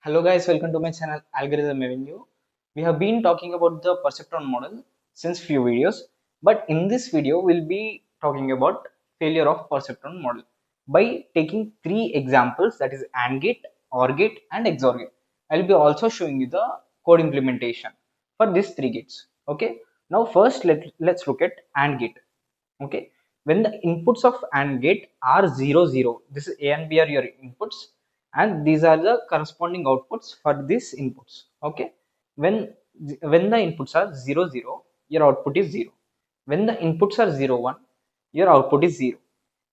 Hello guys, welcome to my channel Algorithm Avenue. We have been talking about the Perceptron model since few videos, but in this video we'll be talking about failure of Perceptron model by taking three examples, that is AND gate, OR gate and XOR gate. I'll be also showing you the code implementation for these three gates. Okay. Now first let's look at AND gate. Okay, when the inputs of AND gate are 0 0, this is A and B are your inputs and these are the corresponding outputs for these inputs. Okay, when when the inputs are 0 0, your output is 0. When the inputs are 0 1, your output is 0.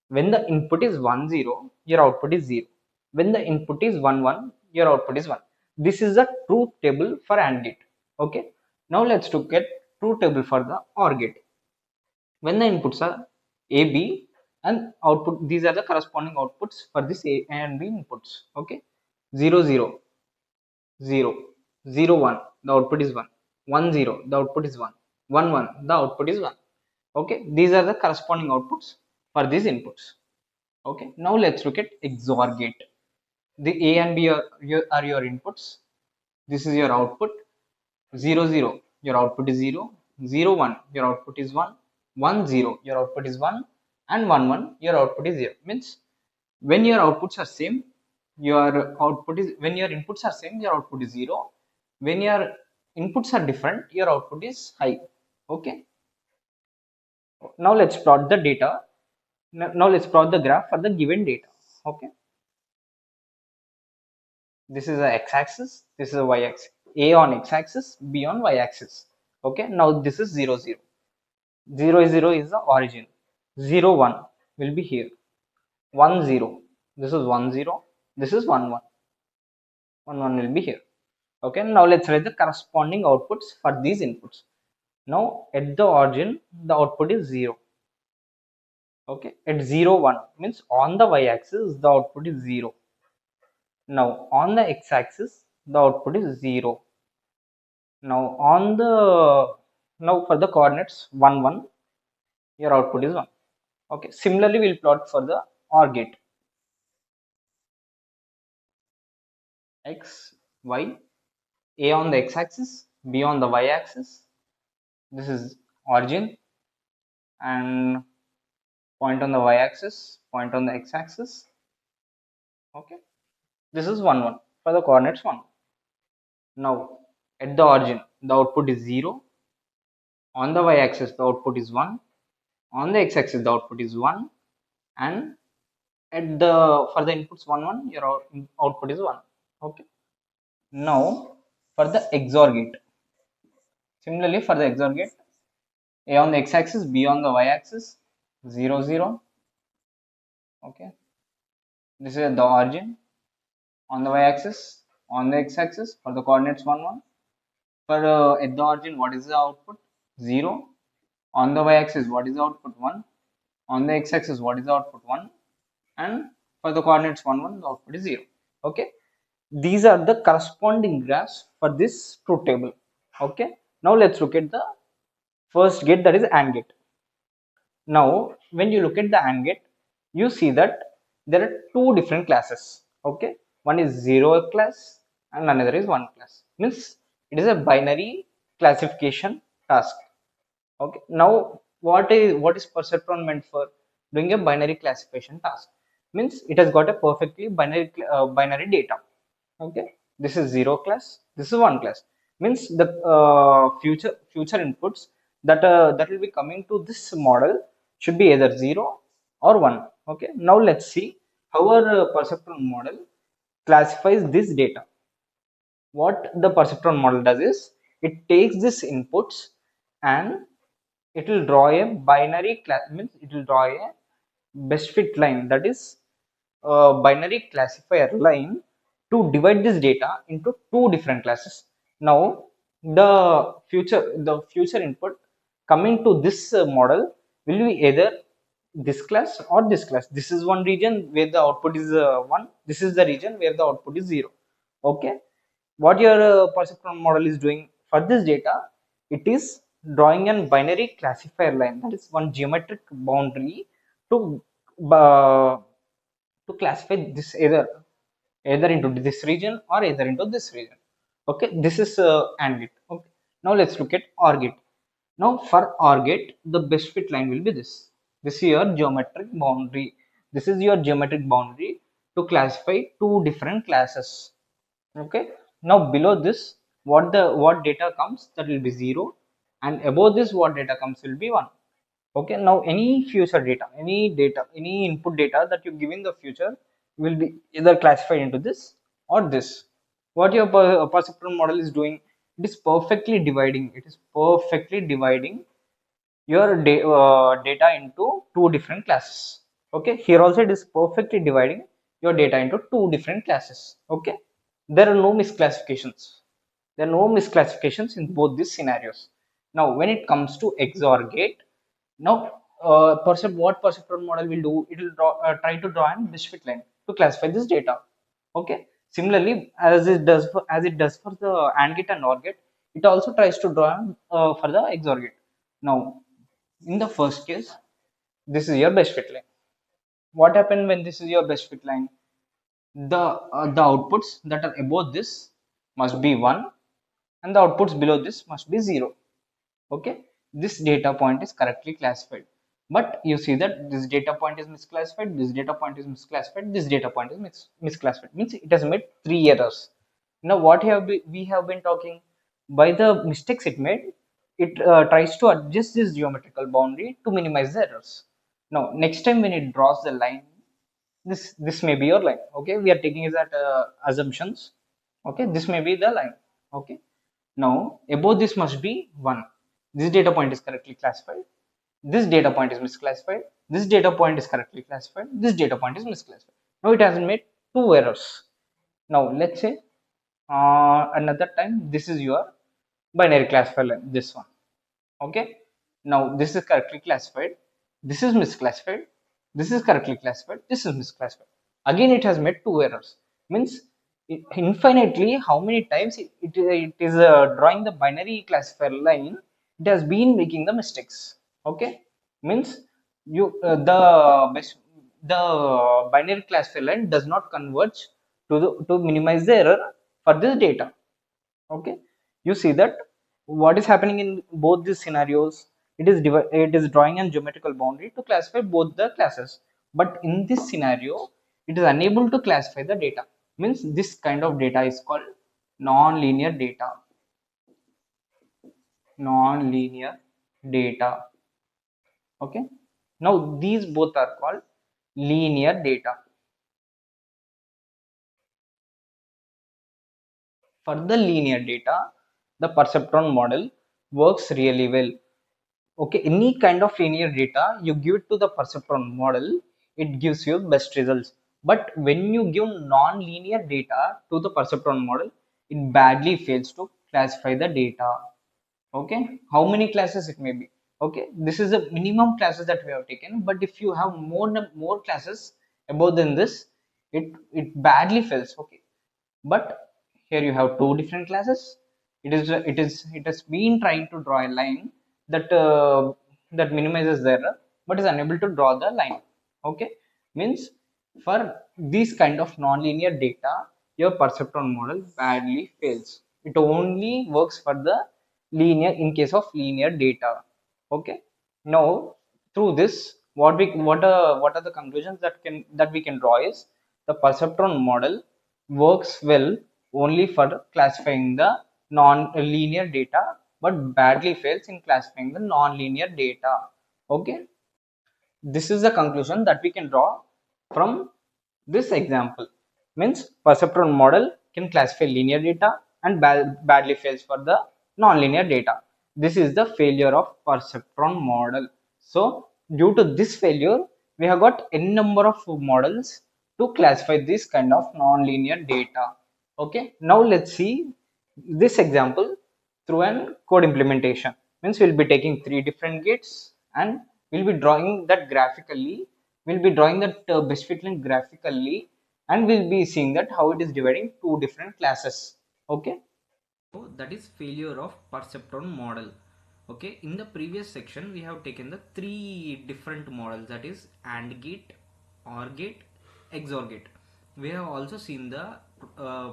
When the input is 1 0, your output is 0. When the input is 1 1, your output is 1. This is the truth table for AND gate. Okay, now let's look at truth table for the OR gate. When the inputs are A, B and output, these are the corresponding outputs for this A and B inputs. Okay, 0 0, 0, 0 1, the output is 1, 1 0, the output is 1, 1 1, the output is 1. Okay, these are the corresponding outputs for these inputs. Okay, now let's look at XOR gate. The A and B are your inputs. This is your output. 0 0, your output is 0. 0 1, your output is 1. 1 0, your output is 1. And 1 1, your output is 0. Means when your outputs are same, your output is, when your inputs are same, your output is 0. When your inputs are different, your output is high. Okay, now let's plot the data. Now let's plot the graph for the given data. Okay, this is a x-axis, this is a y-axis. A on x-axis, B on y-axis. Okay, now this is 0 0. 0 0 is the origin. 0 1 will be here. 1 0, this is 1 0, this is 1 1. 1 1 will be here. Okay, now let's write the corresponding outputs for these inputs. Now at the origin, the output is 0. Okay, at 0 1 means on the y-axis, the output is 0. Now on the x-axis, the output is 0. Now on the, now for the coordinates 1 1, your output is 1. Okay, similarly we'll plot for the OR gate. X, Y, A on the x-axis, B on the y-axis. This is origin and point on the y-axis, point on the x-axis. Okay, this is 1 1 for the coordinates 1. Now at the origin, the output is 0. On the y-axis, the output is 1. On the x-axis, the output is 1. And at the, for the inputs 1 1, your output is 1. Okay. Now for the XOR gate. Similarly for the XOR gate, A on the x-axis, B on the y-axis, 0 0. Okay, this is the origin. On the y-axis, on the x-axis for the coordinates 1 1. For at the origin, what is the output? 0. On the y-axis, what is the output? 1. On the x-axis, what is the output? 1. And for the coordinates 1 1, the output is 0. Okay, these are the corresponding graphs for this truth table. Okay, now let's look at the first gate, that is AND gate. Now when you look at the AND gate, you see that there are two different classes. Okay, one is 0 class and another is 1 class. Means it is a binary classification task. Okay, now what is perceptron meant for? Doing a binary classification task. Means it has got a perfectly binary data. Okay, this is 0 class, this is 1 class. Means the future inputs that will be coming to this model should be either 0 or 1. Okay, now let's see how our perceptron model classifies this data. What the perceptron model does is, it takes this inputs and it will draw a binary class, means it will draw a best fit line, that is a binary classifier line, to divide this data into two different classes. Now the future input coming to this model will be either this class or this class. This is one region where the output is 1. This is the region where the output is 0. Okay, what your perceptron model is doing for this data, it is drawing a binary classifier line, that is one geometric boundary to uh, classify this, either either into this region or either into this region. Okay, this is AND gate. Okay, now let's look at OR gate. Now for OR gate, the best fit line will be this. This is your geometric boundary. This is your geometric boundary to classify two different classes. Okay, now below this, what data comes, that will be 0, and above this what data comes will be 1. Okay, now any future data, any input data that you give in the future will be either classified into this or this. What your perceptron model is doing, it is perfectly dividing, your data into two different classes. Okay, here also it is perfectly dividing your data into two different classes. Okay, there are no misclassifications. There are no misclassifications in both these scenarios. Now when it comes to XOR gate, now what perceptron model will do, it will try to draw an best line to classify this data. Okay, similarly, as it does for the AND gate and OR gate, it also tries to draw for the XOR gate. Now in the first case, this is your best fit line. What happened when this is your best fit line? The outputs that are above this must be 1, and the outputs below this must be 0. Okay, this data point is correctly classified, but you see that this data point is misclassified, this data point is misclassified, this data point is misclassified, means it has made 3 errors. Now what we have been talking, by the mistakes it made, it tries to adjust this geometrical boundary to minimize the errors. Now next time when it draws the line, this may be your line. Okay, we are taking it as assumptions. Okay, this may be the line. Okay, now above this must be 1. This data point is correctly classified, this data point is misclassified, this data point is correctly classified, this data point is misclassified. Now it has made 2 errors. Now let's say another time, this is your binary classifier line, this one. Okay, now this is correctly classified, this is misclassified, this is correctly classified, this is misclassified. Again it has made 2 errors. Means infinitely how many times it is drawing the binary classifier line, it has been making the mistakes. Okay, means you the binary classifier line does not converge to minimize the error for this data. Okay, you see that what is happening in both these scenarios, it is drawing a geometrical boundary to classify both the classes, but in this scenario it is unable to classify the data. Means this kind of data is called non-linear data. Non-linear data. Okay, now these both are called linear data. For the linear data, the perceptron model works really well. Okay, any kind of linear data you give it to the perceptron model, it gives you best results. But when you give non-linear data to the perceptron model, it badly fails to classify the data. Okay, how many classes it may be. Okay, this is the minimum classes that we have taken, but if you have more classes above than this, it badly fails. Okay, but here you have two different classes. It has been trying to draw a line that that minimizes the error, but is unable to draw the line. Okay, means for these kind of nonlinear data, your perceptron model badly fails. It only works for the linear, in case of linear data. Okay, now through this, what are the conclusions that we can draw is, the perceptron model works well only for classifying the non-linear data, but badly fails in classifying the non-linear data. Okay, this is the conclusion that we can draw from this example. Means perceptron model can classify linear data and badly fails for the non-linear data. This is the failure of perceptron model. So due to this failure, we have got n number of models to classify this kind of non-linear data. Okay, now let's see this example through an code implementation. Means we'll be taking 3 different gates and we'll be drawing that graphically. We'll be drawing that best fit line graphically, and we'll be seeing that how it is dividing two different classes. Okay, so that is failure of perceptron model. Okay, in the previous section we have taken the 3 different models, that is AND gate, OR gate, XOR gate. We have also seen the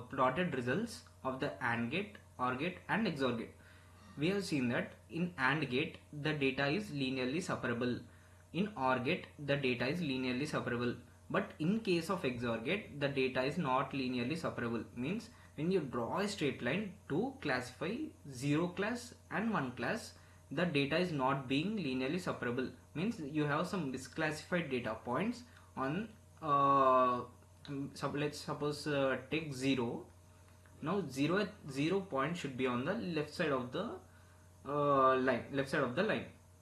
plotted results of the AND gate, OR gate and XOR gate. We have seen that in AND gate the data is linearly separable. In OR gate the data is linearly separable. But in case of XOR gate the data is not linearly separable. Means when you draw a straight line to classify 0 class and 1 class, the data is not being linearly separable. Means you have some misclassified data points on so let's suppose take 0. Now 0 point should be on the left side of the line,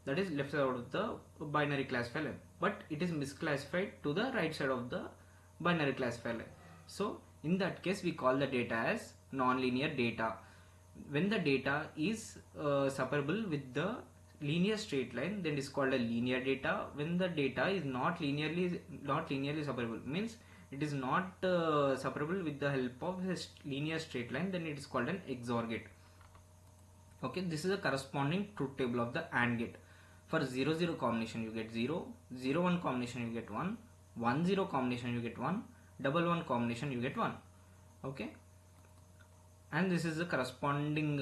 that is left side of the binary classifier line, but it is misclassified to the right side of the binary classifier line. So in that case we call the data as non-linear data. When the data is separable with the linear straight line, then it is called a linear data. When the data is not linearly separable, means it is not separable with the help of a linear straight line, then it is called an XOR gate. Okay, this is a corresponding truth table of the AND gate. For 0 0 combination you get 0, 0 1 combination you get 1, 1 0 combination you get 1, double 1 combination you get 1. Okay, and this is the corresponding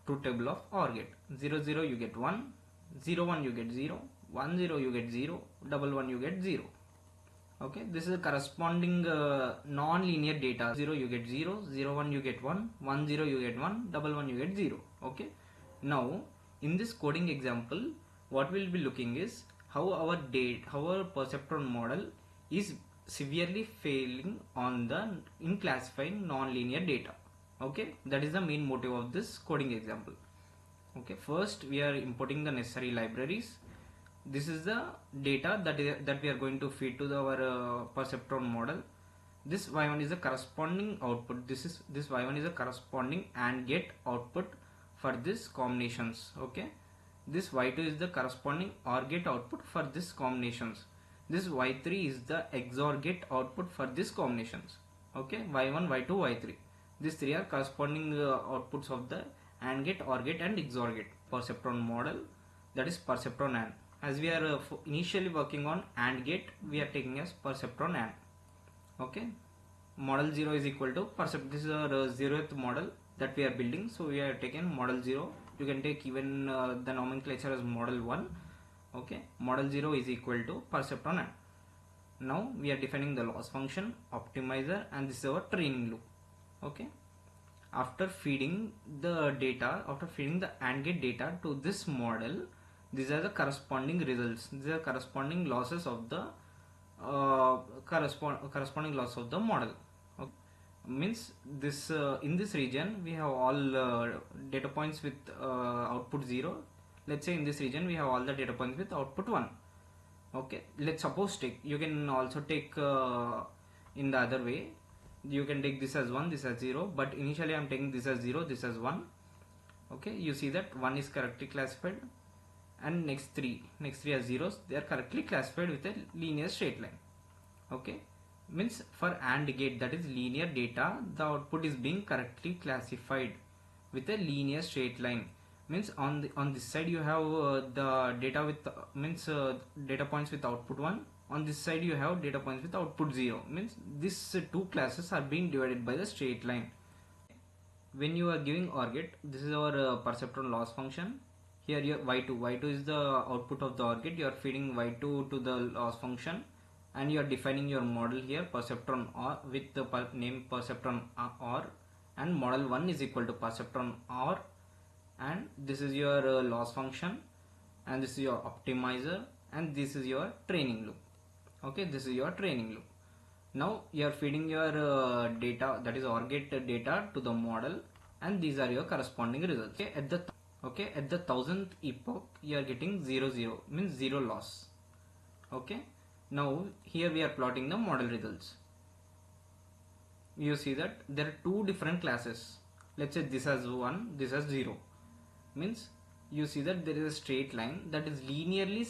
truth table of OR gate. 0 0 you get 1, 0 1 you get 0, 1 0 you get 0, double 1 you get 0. Okay, this is a corresponding non-linear data. 0 you get 0, 0 1 you get 1, 1 0 you get 1, double 1 you get 0. Okay, now in this coding example what we'll be looking is how our perceptron model is severely failing on the in classifying non-linear data. Okay, that is the main motive of this coding example. Okay, first we are importing the necessary libraries. This is the data that we are going to feed to our perceptron model. This y1 is a corresponding output. This y1 is a corresponding AND gate output for this combinations. Okay, this y2 is the corresponding OR gate output for this combinations. This y3 is the XOR gate output for this combinations. Okay, y1 y2 y3, these three are corresponding outputs of the AND gate, OR gate and XOR gate perceptron model, that is perceptron AND. As we are initially working on AND gate, we are taking as perceptron AND. Okay, model 0 is equal to this is our 0th model that we are building, so we are taking model 0. You can take even the nomenclature as model 1. Okay, model 0 is equal to perceptron AND. Now we are defining the loss function, optimizer, and this is our training loop. Okay, after feeding the AND gate data to this model, these are the corresponding results. These are corresponding losses of the corresponding loss of the model. Okay. Means this in this region we have all data points with output 0. Let's say in this region we have all the data points with output 1. Okay, let's suppose you can also take in the other way. You can take this as 1, this as 0, but initially I am taking this as 0, this as 1. Okay, you see that 1 is correctly classified, and next three are zeros, they are correctly classified with a linear straight line. Okay, means for AND gate, that is linear data, the output is being correctly classified with a linear straight line. Means on this side you have the data with data points with output 1. On this side you have data points with output 0. Means these two classes are being divided by the straight line. When you are giving OR gate, this is our perceptron loss function. Here your y2 is the output of the OR gate. You are feeding y2 to the loss function, and you are defining your model here, perceptron OR, with the name perceptron OR, and model 1 is equal to perceptron OR, and this is your loss function, and this is your optimizer, and this is your training loop. Okay, this is your training loop. Now you are feeding your data, that is OR gate data, to the model, and these are your corresponding results. Okay, at the 1000th epoch you are getting 0 0, means 0 loss. Okay, now here we are plotting the model results. You see that there are two different classes. Let's say this has 1, this has 0. Means you see that there is a straight line that is linearly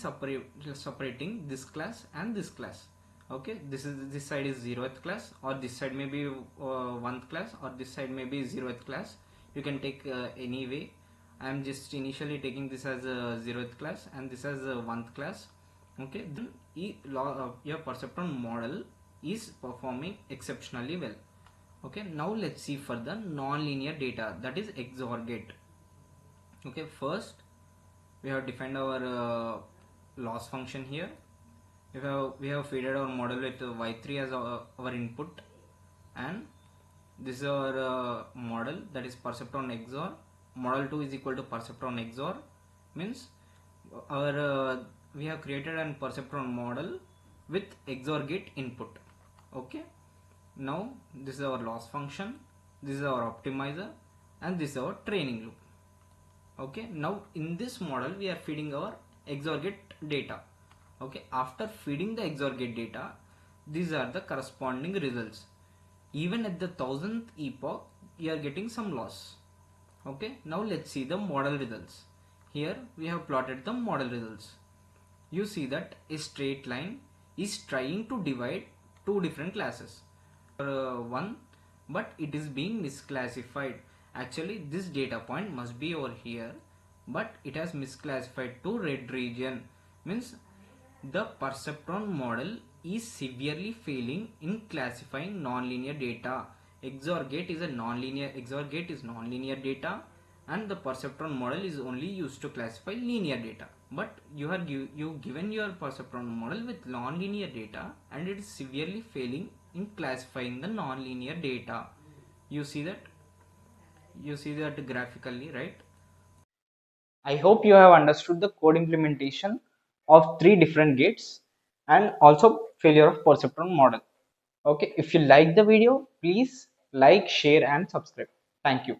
separating this class and this class. Okay, this side is 0th class, or this side may be 1th class, or this side may be 0th class. You can take any way. I am just initially taking this as a 0th class and this as a 1th class. Okay, then your perceptron model is performing exceptionally well. Okay, now let's see for the non-linear data, that is XOR gate. Okay, first we have defined our loss function here. We have fed our model with y3 as our input, and this is our model, that is perceptron XOR. Model 2 is equal to perceptron XOR, means our we have created an perceptron model with XOR gate input. Okay, now this is our loss function, this is our optimizer, and this is our training loop. Okay, now in this model we are feeding our XOR gate data. Okay, after feeding the XOR gate data, these are the corresponding results. Even at the 1000th epoch you are getting some loss. Okay, now let's see the model results. Here we have plotted the model results. You see that a straight line is trying to divide two different classes. One, but it is being misclassified. Actually this data point must be over here, but it has misclassified to red region, means the perceptron model is severely failing in classifying nonlinear data. XOR gate is nonlinear data, and the perceptron model is only used to classify linear data. But you given your perceptron model with nonlinear data, and it is severely failing in classifying the nonlinear data. You see that graphically, right? I hope you have understood the code implementation of three different gates and also failure of perceptron model. Okay, if you like the video, please like, share and subscribe. Thank you.